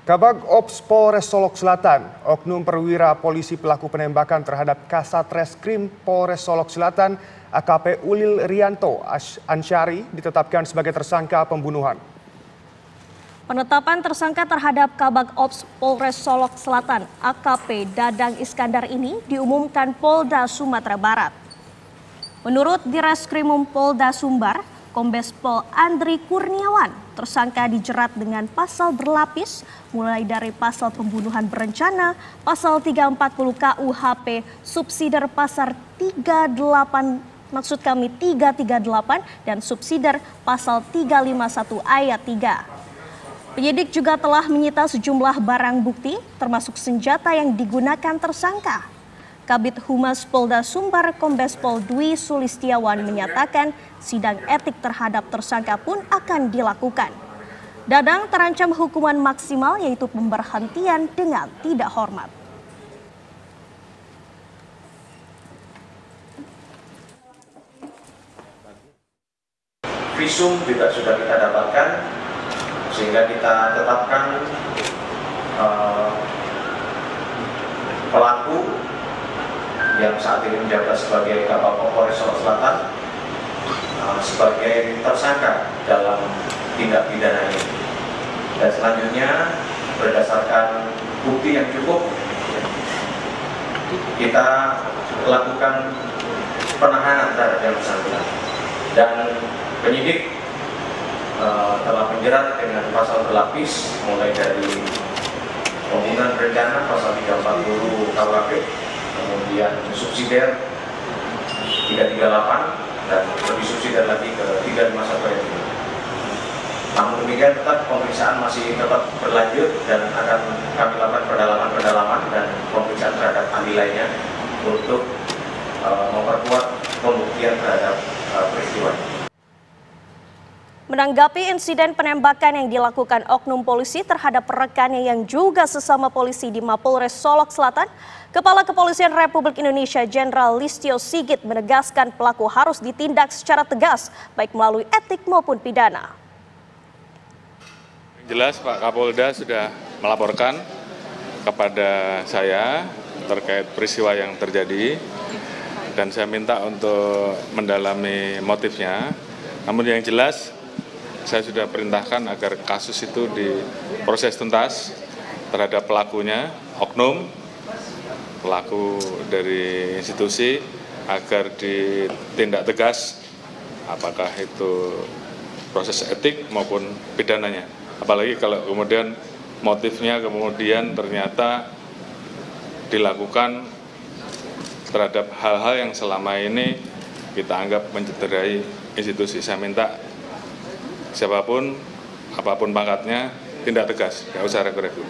Kabag Ops Polres Solok Selatan, oknum perwira polisi pelaku penembakan terhadap Kasat Reskrim Polres Solok Selatan, AKP Ulil Rianto Ansyari ditetapkan sebagai tersangka pembunuhan. Penetapan tersangka terhadap Kabag Ops Polres Solok Selatan, AKP Dadang Iskandar ini diumumkan Polda Sumatera Barat. Menurut Direskrimum Polda Sumbar, Kombes Pol Andri Kurniawan, tersangka dijerat dengan pasal berlapis mulai dari pasal pembunuhan berencana, pasal 340 KUHP, subsidiar pasal 338 dan subsidiar pasal 351 ayat 3. Penyidik juga telah menyita sejumlah barang bukti termasuk senjata yang digunakan tersangka. Kabid Humas Polda Sumbar Kombes Pol Dwi Sulistiawan menyatakan sidang etik terhadap tersangka pun akan dilakukan. Dadang terancam hukuman maksimal yaitu pemberhentian dengan tidak hormat. Visum juga sudah kita dapatkan sehingga kita tetapkan pelaku yang saat ini menjabat sebagai Kabag Polres Solok Selatan sebagai tersangka dalam tindak pidana ini. Dan selanjutnya berdasarkan bukti yang cukup, kita lakukan penahanan terhadap yang bersangkutan. Dan penyidik telah menjerat dengan pasal berlapis mulai dari pembunuhan berencana pasal 340 KUHP, kemudian subsidiar 338 dan lebih subsidiar lagi ke 351 ayat 3. Namun demikian tetap pemeriksaan masih tetap berlanjut dan akan kami lakukan pendalaman dan pemeriksaan terhadap ahli lainnya untuk memperkuat pembuktian terhadap peristiwa. Menanggapi insiden penembakan yang dilakukan oknum polisi terhadap rekannya yang juga sesama polisi di Mapolres Solok Selatan, Kepala Kepolisian Republik Indonesia Jenderal Listio Sigit menegaskan pelaku harus ditindak secara tegas, baik melalui etik maupun pidana. Jelas Pak Kapolda sudah melaporkan kepada saya terkait peristiwa yang terjadi dan saya minta untuk mendalami motifnya. Namun yang jelas saya sudah perintahkan agar kasus itu diproses tuntas terhadap pelakunya, oknum, pelaku dari institusi, agar ditindak tegas apakah itu proses etik maupun pidananya. Apalagi kalau kemudian motifnya kemudian ternyata dilakukan terhadap hal-hal yang selama ini kita anggap mencederai institusi. Saya minta siapapun, apapun pangkatnya, tindak tegas, nggak usah ragu-ragu.